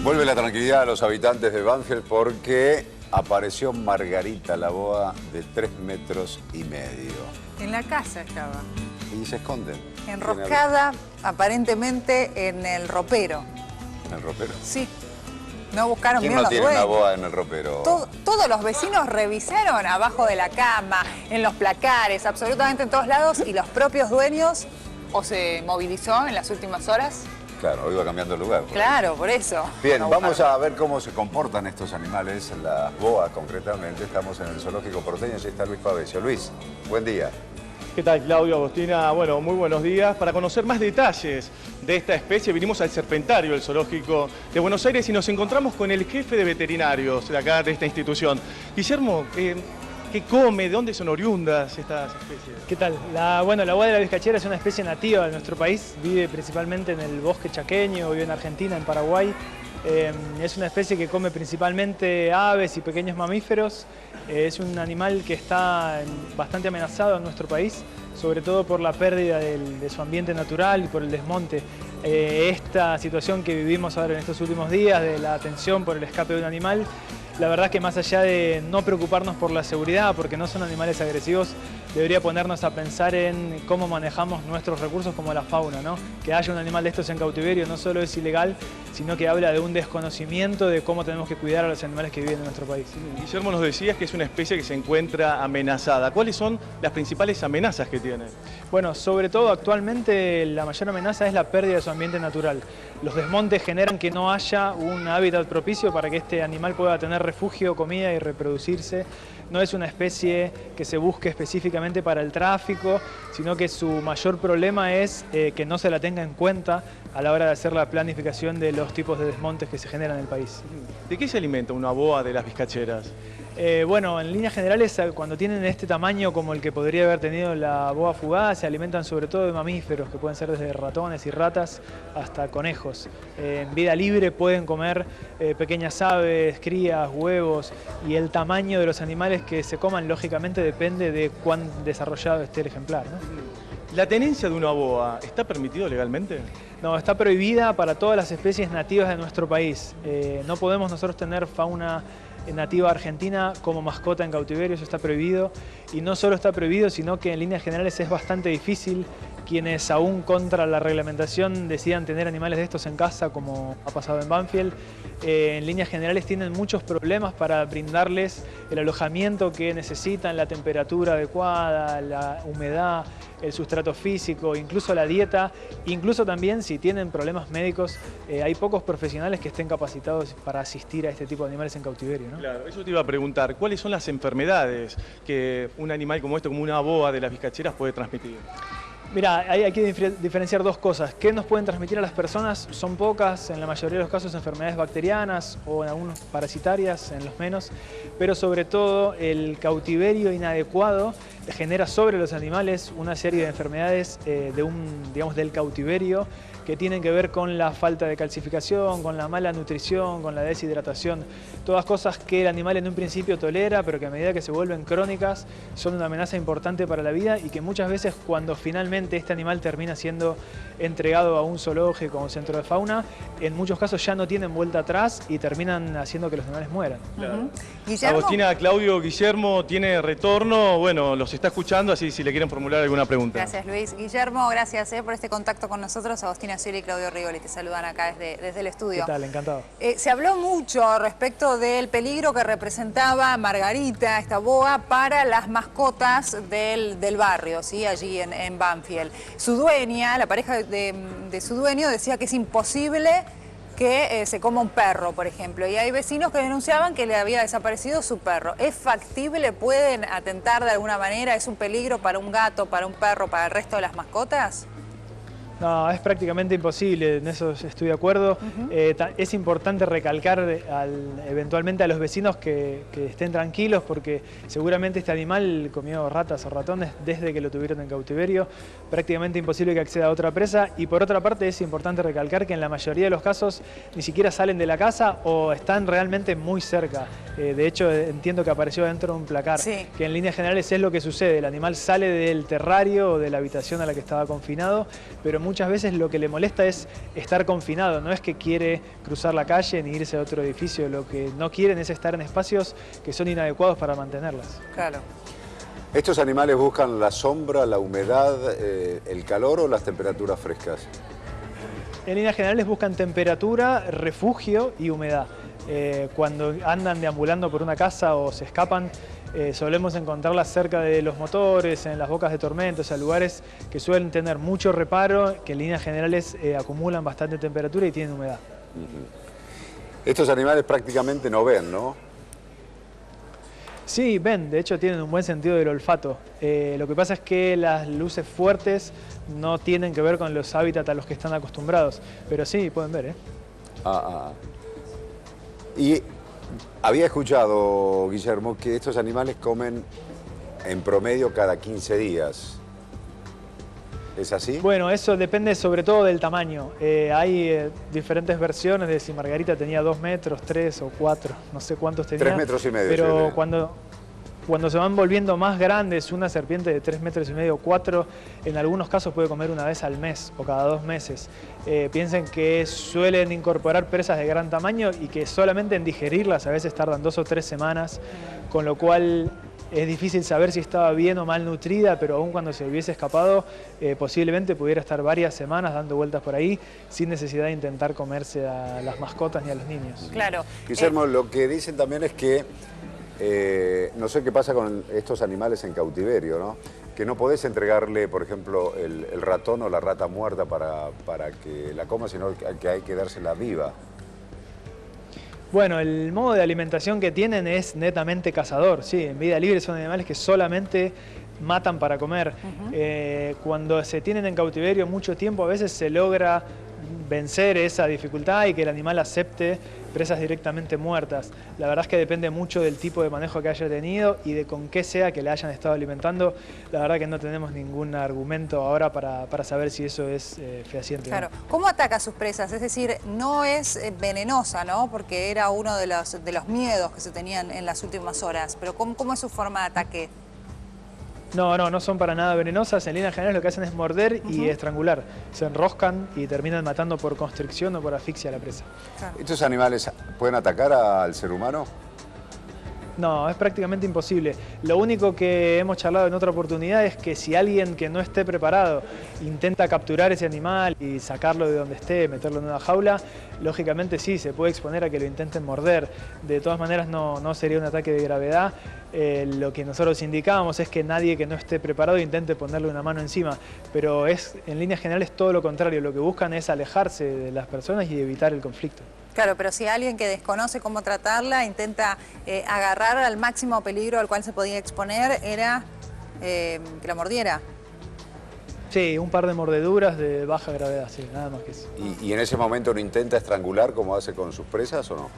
Vuelve la tranquilidad a los habitantes de Banfield porque apareció Margarita, la boa de 3,5 metros. En la casa estaba. Y se esconden. Enroscada aparentemente en el ropero. ¿En el ropero? Sí. No buscaron ¿Quién bien no los tiene dueños. una boa en el ropero? Todos los vecinos revisaron abajo de la cama, en los placares, absolutamente en todos lados, y los propios dueños, o se movilizó en las últimas horas. Claro, iba cambiando el lugar. Claro, por eso. Bien, No vamos buscaron. a ver cómo se comportan estos animales, las boas concretamente. Estamos en el zoológico porteño y está Luis Pavesio. Luis, buen día. ¿Qué tal, Claudio, Agostina? Bueno, muy buenos días. Para conocer más detalles de esta especie, vinimos al Serpentario, el zoológico de Buenos Aires, y nos encontramos con el jefe de veterinarios de acá, de esta institución. Guillermo, ¿qué come? ¿De dónde son oriundas estas especies? ¿Qué tal? La boa de la vizcachera es una especie nativa de nuestro país. Vive principalmente en el bosque chaqueño, vive en Argentina, en Paraguay. Es una especie que come principalmente aves y pequeños mamíferos. Es un animal que está bastante amenazado en nuestro país, sobre todo por la pérdida de su ambiente natural y por el desmonte. Esta situación que vivimos ahora en estos últimos días, de la atención por el escape de un animal, la verdad es que más allá de no preocuparnos por la seguridad, porque no son animales agresivos, debería ponernos a pensar en cómo manejamos nuestros recursos como la fauna, ¿no? Que haya un animal de estos en cautiverio no solo es ilegal, sino que habla de un desconocimiento de cómo tenemos que cuidar a los animales que viven en nuestro país. Guillermo, nos decías que es una especie que se encuentra amenazada. ¿Cuáles son las principales amenazas que tiene? Bueno, sobre todo actualmente la mayor amenaza es la pérdida de su ambiente natural. Los desmontes generan que no haya un hábitat propicio para que este animal pueda tener refugio, comida y reproducirse. No es una especie que se busque específicamente para el tráfico, sino que su mayor problema es que no se la tenga en cuenta a la hora de hacer la planificación de los tipos de desmontes que se generan en el país. ¿De qué se alimenta una boa de las vizcacheras? Bueno, en líneas generales, cuando tienen este tamaño como el que podría haber tenido la boa fugaz, se alimentan sobre todo de mamíferos, que pueden ser desde ratones y ratas hasta conejos. En vida libre pueden comer pequeñas aves, crías, huevos, y el tamaño de los animales que se coman, lógicamente, depende de cuán desarrollado esté el ejemplar, ¿no? ¿La tenencia de una boa está permitido legalmente? No, está prohibida para todas las especies nativas de nuestro país. No podemos nosotros tener fauna nativa argentina como mascota en cautiverio, eso está prohibido. Y no solo está prohibido, sino que en líneas generales es bastante difícil quienes aún contra la reglamentación decidan tener animales de estos en casa, como ha pasado en Banfield. En líneas generales tienen muchos problemas para brindarles el alojamiento que necesitan, la temperatura adecuada, la humedad, el sustrato físico, incluso la dieta. Incluso también si tienen problemas médicos, hay pocos profesionales que estén capacitados para asistir a este tipo de animales en cautiverio, ¿no? Claro, eso te iba a preguntar. ¿Cuáles son las enfermedades que un animal como este, como una boa de las vizcacheras, puede transmitir? Mira, hay que diferenciar dos cosas. ¿Qué nos pueden transmitir a las personas? Son pocas, en la mayoría de los casos enfermedades bacterianas o en algunos parasitarias, en los menos, pero sobre todo el cautiverio inadecuado genera sobre los animales una serie de enfermedades del cautiverio que tienen que ver con la falta de calcificación, con la mala nutrición, con la deshidratación, todas cosas que el animal en un principio tolera, pero que a medida que se vuelven crónicas son una amenaza importante para la vida y que muchas veces cuando finalmente este animal termina siendo entregado a un zoológico o a un centro de fauna, en muchos casos ya no tienen vuelta atrás y terminan haciendo que los animales mueran. Claro. Guillermo. Agostina, Claudio, Guillermo tiene retorno, bueno, los está escuchando, así si le quieren formular alguna pregunta. Gracias, Luis. Guillermo, gracias por este contacto con nosotros. Agostina Scioli y Claudio Rigoli te saludan acá desde el estudio. ¿Qué tal? Encantado. Se habló mucho respecto del peligro que representaba Margarita, esta boa, para las mascotas del barrio, ¿sí? Allí en Banfield. Su dueña, la pareja de su dueño, decía que es imposible que se coma un perro, por ejemplo, y hay vecinos que denunciaban que le había desaparecido su perro. ¿Es factible? ¿Pueden atentar de alguna manera? ¿Es un peligro para un gato, para un perro, para el resto de las mascotas? No, es prácticamente imposible, en eso estoy de acuerdo. Es importante recalcar eventualmente a los vecinos que estén tranquilos porque seguramente este animal comió ratas o ratones desde que lo tuvieron en cautiverio. Prácticamente imposible que acceda a otra presa y por otra parte es importante recalcar que en la mayoría de los casos ni siquiera salen de la casa o están realmente muy cerca. De hecho, entiendo que apareció dentro de un placar, sí, que en líneas generales es lo que sucede. El animal sale del terrario o de la habitación a la que estaba confinado, pero muchas veces lo que le molesta es estar confinado, no es que quiere cruzar la calle ni irse a otro edificio, lo que no quieren es estar en espacios que son inadecuados para mantenerlas. Claro. ¿Estos animales buscan la sombra, la humedad, el calor o las temperaturas frescas? En líneas generales buscan temperatura, refugio y humedad. Cuando andan deambulando por una casa o se escapan, solemos encontrarlas cerca de los motores, en las bocas de tormenta, o sea, lugares que suelen tener mucho reparo, que en líneas generales acumulan bastante temperatura y tienen humedad. Estos animales prácticamente no ven, ¿no? Sí, ven, de hecho tienen un buen sentido del olfato. Lo que pasa es que las luces fuertes no tienen que ver con los hábitats a los que están acostumbrados, pero sí, pueden ver, ¿eh? Y había escuchado, Guillermo, que estos animales comen en promedio cada 15 días. ¿Es así? Bueno, eso depende sobre todo del tamaño. Hay diferentes versiones de si Margarita tenía 2 metros, 3 o 4, no sé cuántos tenía. 3,5 metros. Pero cuando se van volviendo más grandes, una serpiente de 3,5 metros o 4, en algunos casos puede comer una vez al mes o cada 2 meses. Piensen que suelen incorporar presas de gran tamaño y que solamente en digerirlas a veces tardan 2 o 3 semanas, con lo cual es difícil saber si estaba bien o mal nutrida, pero aún cuando se hubiese escapado, posiblemente pudiera estar varias semanas dando vueltas por ahí sin necesidad de intentar comerse a las mascotas ni a los niños. Claro. Guillermo, lo que dicen también es que, no sé qué pasa con estos animales en cautiverio, ¿no? Que no podés entregarle, por ejemplo, el ratón o la rata muerta para que la coma, sino que hay que dársela viva. Bueno, el modo de alimentación que tienen es netamente cazador, sí, en vida libre son animales que solamente matan para comer. Cuando se tienen en cautiverio mucho tiempo, a veces se logra vencer esa dificultad y que el animal acepte presas directamente muertas. La verdad es que depende mucho del tipo de manejo que haya tenido y de con qué sea que le hayan estado alimentando. La verdad que no tenemos ningún argumento ahora para saber si eso es fehaciente. Claro. ¿Cómo ataca a sus presas? Es decir, no es venenosa, ¿no? Porque era uno de los miedos que se tenían en las últimas horas. Pero ¿cómo es su forma de ataque? No son para nada venenosas. En líneas generales lo que hacen es morder y estrangular. Se enroscan y terminan matando por constricción o por asfixia a la presa. Claro. ¿Estos animales pueden atacar al ser humano? No, es prácticamente imposible. Lo único que hemos charlado en otra oportunidad es que si alguien que no esté preparado intenta capturar ese animal y sacarlo de donde esté, meterlo en una jaula, lógicamente sí, se puede exponer a que lo intenten morder. De todas maneras no sería un ataque de gravedad. Lo que nosotros indicábamos es que nadie que no esté preparado intente ponerle una mano encima, pero en líneas generales todo lo contrario. Lo que buscan es alejarse de las personas y evitar el conflicto. Claro, pero si alguien que desconoce cómo tratarla intenta agarrar al máximo peligro al cual se podía exponer, era que la mordiera. Sí, un par de mordeduras de baja gravedad, sí, nada más que eso. ¿Y en ese momento no intenta estrangular como hace con sus presas o no?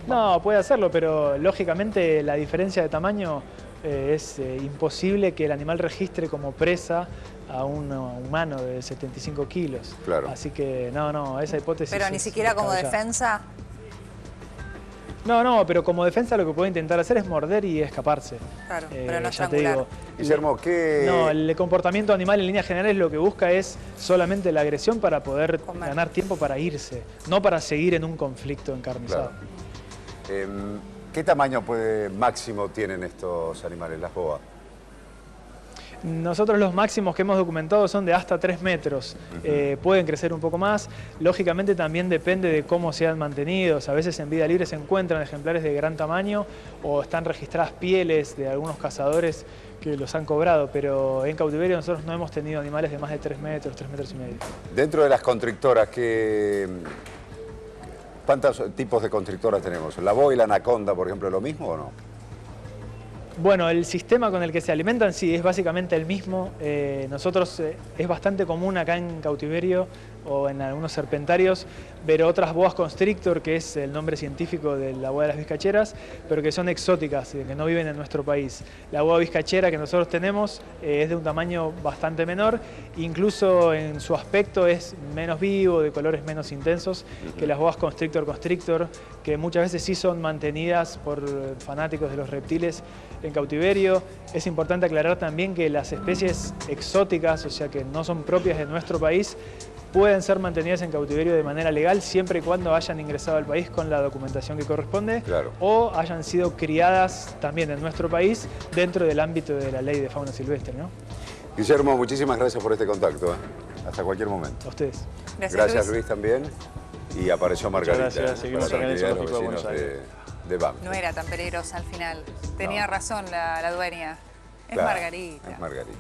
No, puede hacerlo, pero lógicamente la diferencia de tamaño es imposible que el animal registre como presa a un humano de 75 kilos. Claro. Así que no, esa hipótesis. Pero ni siquiera como defensa. No, pero como defensa lo que puede intentar hacer es morder y escaparse. Claro, pero no ya te estrangular. Guillermo, ¿qué...? No, el comportamiento animal en líneas generales lo que busca es solamente la agresión para poder ganar tiempo para irse, no para seguir en un conflicto encarnizado. Claro. ¿Qué tamaño máximo tienen estos animales, las boas? Nosotros los máximos que hemos documentado son de hasta 3 metros. Pueden crecer un poco más. Lógicamente también depende de cómo sean mantenidos. A veces en vida libre se encuentran ejemplares de gran tamaño o están registradas pieles de algunos cazadores que los han cobrado, pero en cautiverio nosotros no hemos tenido animales de más de 3 metros, 3 metros y medio. Dentro de las constrictoras, ¿cuántos tipos de constrictoras tenemos? ¿La boa y la anaconda, por ejemplo, lo mismo o no? Bueno, el sistema con el que se alimentan sí, es básicamente el mismo. Nosotros es bastante común acá en cautiverio o en algunos serpentarios ver otras boas constrictor, que es el nombre científico de la boa de las vizcacheras, pero que son exóticas, que no viven en nuestro país. La boa vizcachera que nosotros tenemos es de un tamaño bastante menor, incluso en su aspecto es menos vivo, de colores menos intensos que las boas constrictor, que muchas veces sí son mantenidas por fanáticos de los reptiles en cautiverio. Es importante aclarar también que las especies exóticas, o sea que no son propias de nuestro país, pueden ser mantenidas en cautiverio de manera legal siempre y cuando hayan ingresado al país con la documentación que corresponde, Claro, o hayan sido criadas también en nuestro país dentro del ámbito de la ley de fauna silvestre, ¿no? Guillermo, muchísimas gracias por este contacto. Hasta cualquier momento. A ustedes. Gracias Luis también. Y apareció Margarita. Muchas gracias. Seguimos para acá en el tranquilidad de los Zoológico de vecinos Buenos Aires. de Banfield. No era tan peligrosa al final. Tenía No. razón la dueña. Es Claro, Margarita. Es Margarita.